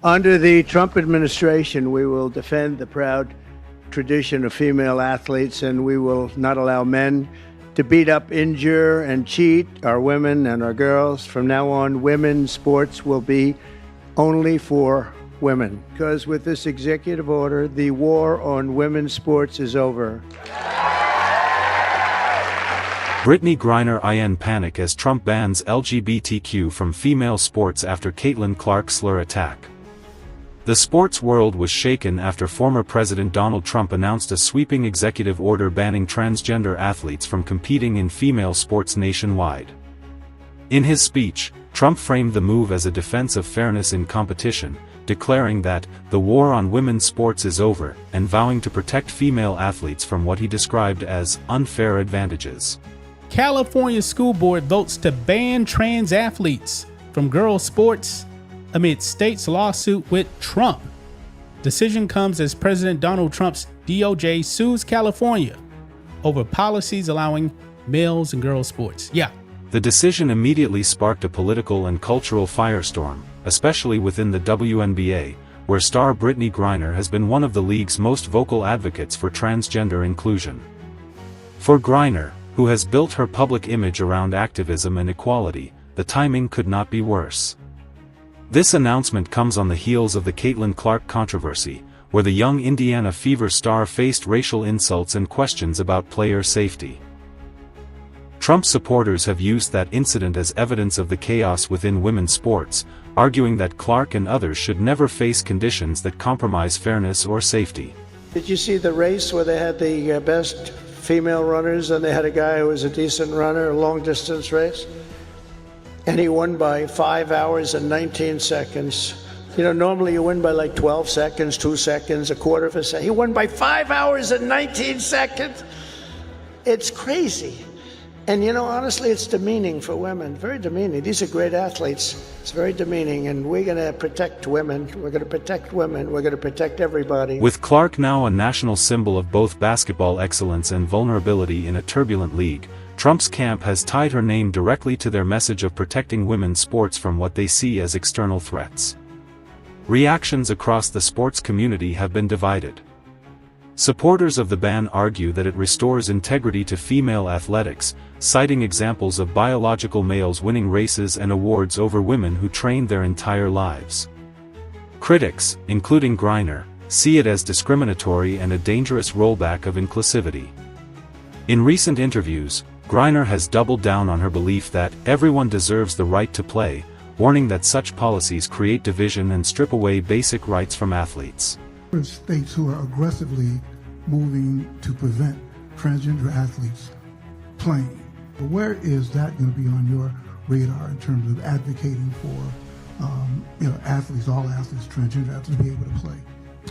Under the Trump administration, we will defend the proud tradition of female athletes, and we will not allow men to beat up, injure, and cheat our women and our girls. From now on, women's sports will be only for women. Because with this executive order, the war on women's sports is over. Brittney Griner in panic as Trump bans LGBTQ from female sports after Caitlin Clark's SLUR attack. The sports world was shaken after former President Donald Trump announced a sweeping executive order banning transgender athletes from competing in female sports nationwide. In his speech, Trump framed the move as a defense of fairness in competition, declaring that the war on women's sports is over, and vowing to protect female athletes from what he described as unfair advantages. California school board votes to ban trans athletes from girls' sports amid state's lawsuit with Trump. Decision comes as President Donald Trump's DOJ sues California over policies allowing males and girls' sports. The decision immediately sparked a political and cultural firestorm, especially within the WNBA, where star Brittney Griner has been one of the league's most vocal advocates for transgender inclusion. For Griner, who has built her public image around activism and equality, the timing could not be worse. This announcement comes on the heels of the Caitlin Clark controversy, where the young Indiana Fever star faced racial insults and questions about player safety. Trump supporters have used that incident as evidence of the chaos within women's sports, arguing that Clark and others should never face conditions that compromise fairness or safety. Did you see the race where they had the best female runners and they had a guy who was a decent runner, a long-distance race? And he won by 5 hours and 19 seconds. You know, normally you win by like 12 seconds, 2 seconds, a quarter of a second. He won by 5 hours and 19 seconds. It's crazy. And you know, honestly, it's demeaning for women, very demeaning. These are great athletes. It's very demeaning, and we're going to protect women. We're going to protect women. We're going to protect everybody. With Clark now a national symbol of both basketball excellence and vulnerability in a turbulent league, Trump's camp has tied her name directly to their message of protecting women's sports from what they see as external threats. Reactions across the sports community have been divided. Supporters of the ban argue that it restores integrity to female athletics, citing examples of biological males winning races and awards over women who trained their entire lives. Critics, including Griner, see it as discriminatory and a dangerous rollback of inclusivity. In recent interviews, Griner has doubled down on her belief that everyone deserves the right to play, warning that such policies create division and strip away basic rights from athletes. States who are aggressively moving to prevent transgender athletes playing. But where is that going to be on your radar in terms of advocating for athletes, all athletes, transgender athletes to be able to play?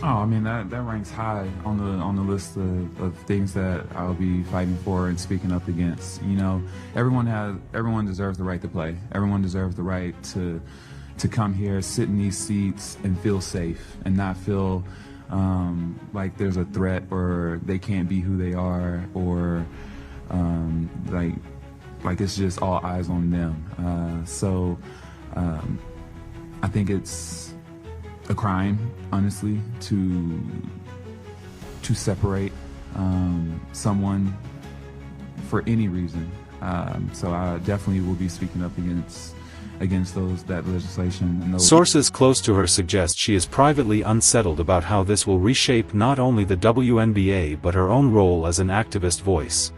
Oh, I mean that ranks high on the list of things that I'll be fighting for and speaking up against. You know, everyone deserves the right to play. Everyone deserves the right to come here, sit in these seats, and feel safe and not feel like there's a threat or they can't be who they are or like it's just all eyes on them. So I think it's a crime, honestly, to separate someone for any reason. So I definitely will be speaking up against that legislation. And sources close to her suggest she is privately unsettled about how this will reshape not only the WNBA but her own role as an activist voice.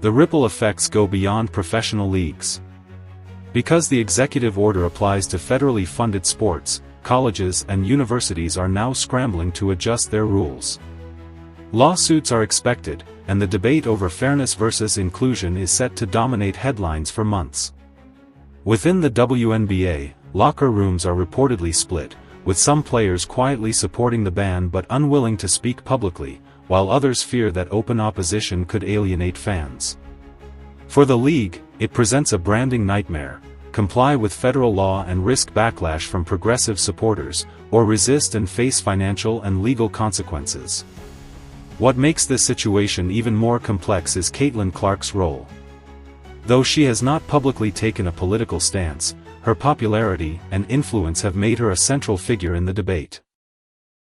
The ripple effects go beyond professional leagues. Because the executive order applies to federally funded sports, colleges and universities are now scrambling to adjust their rules. Lawsuits are expected, and the debate over fairness versus inclusion is set to dominate headlines for months. Within the WNBA, locker rooms are reportedly split, with some players quietly supporting the ban but unwilling to speak publicly, while others fear that open opposition could alienate fans. For the league, it presents a branding nightmare: comply with federal law and risk backlash from progressive supporters, or resist and face financial and legal consequences. What makes this situation even more complex is Caitlin Clark's role. Though she has not publicly taken a political stance, her popularity and influence have made her a central figure in the debate.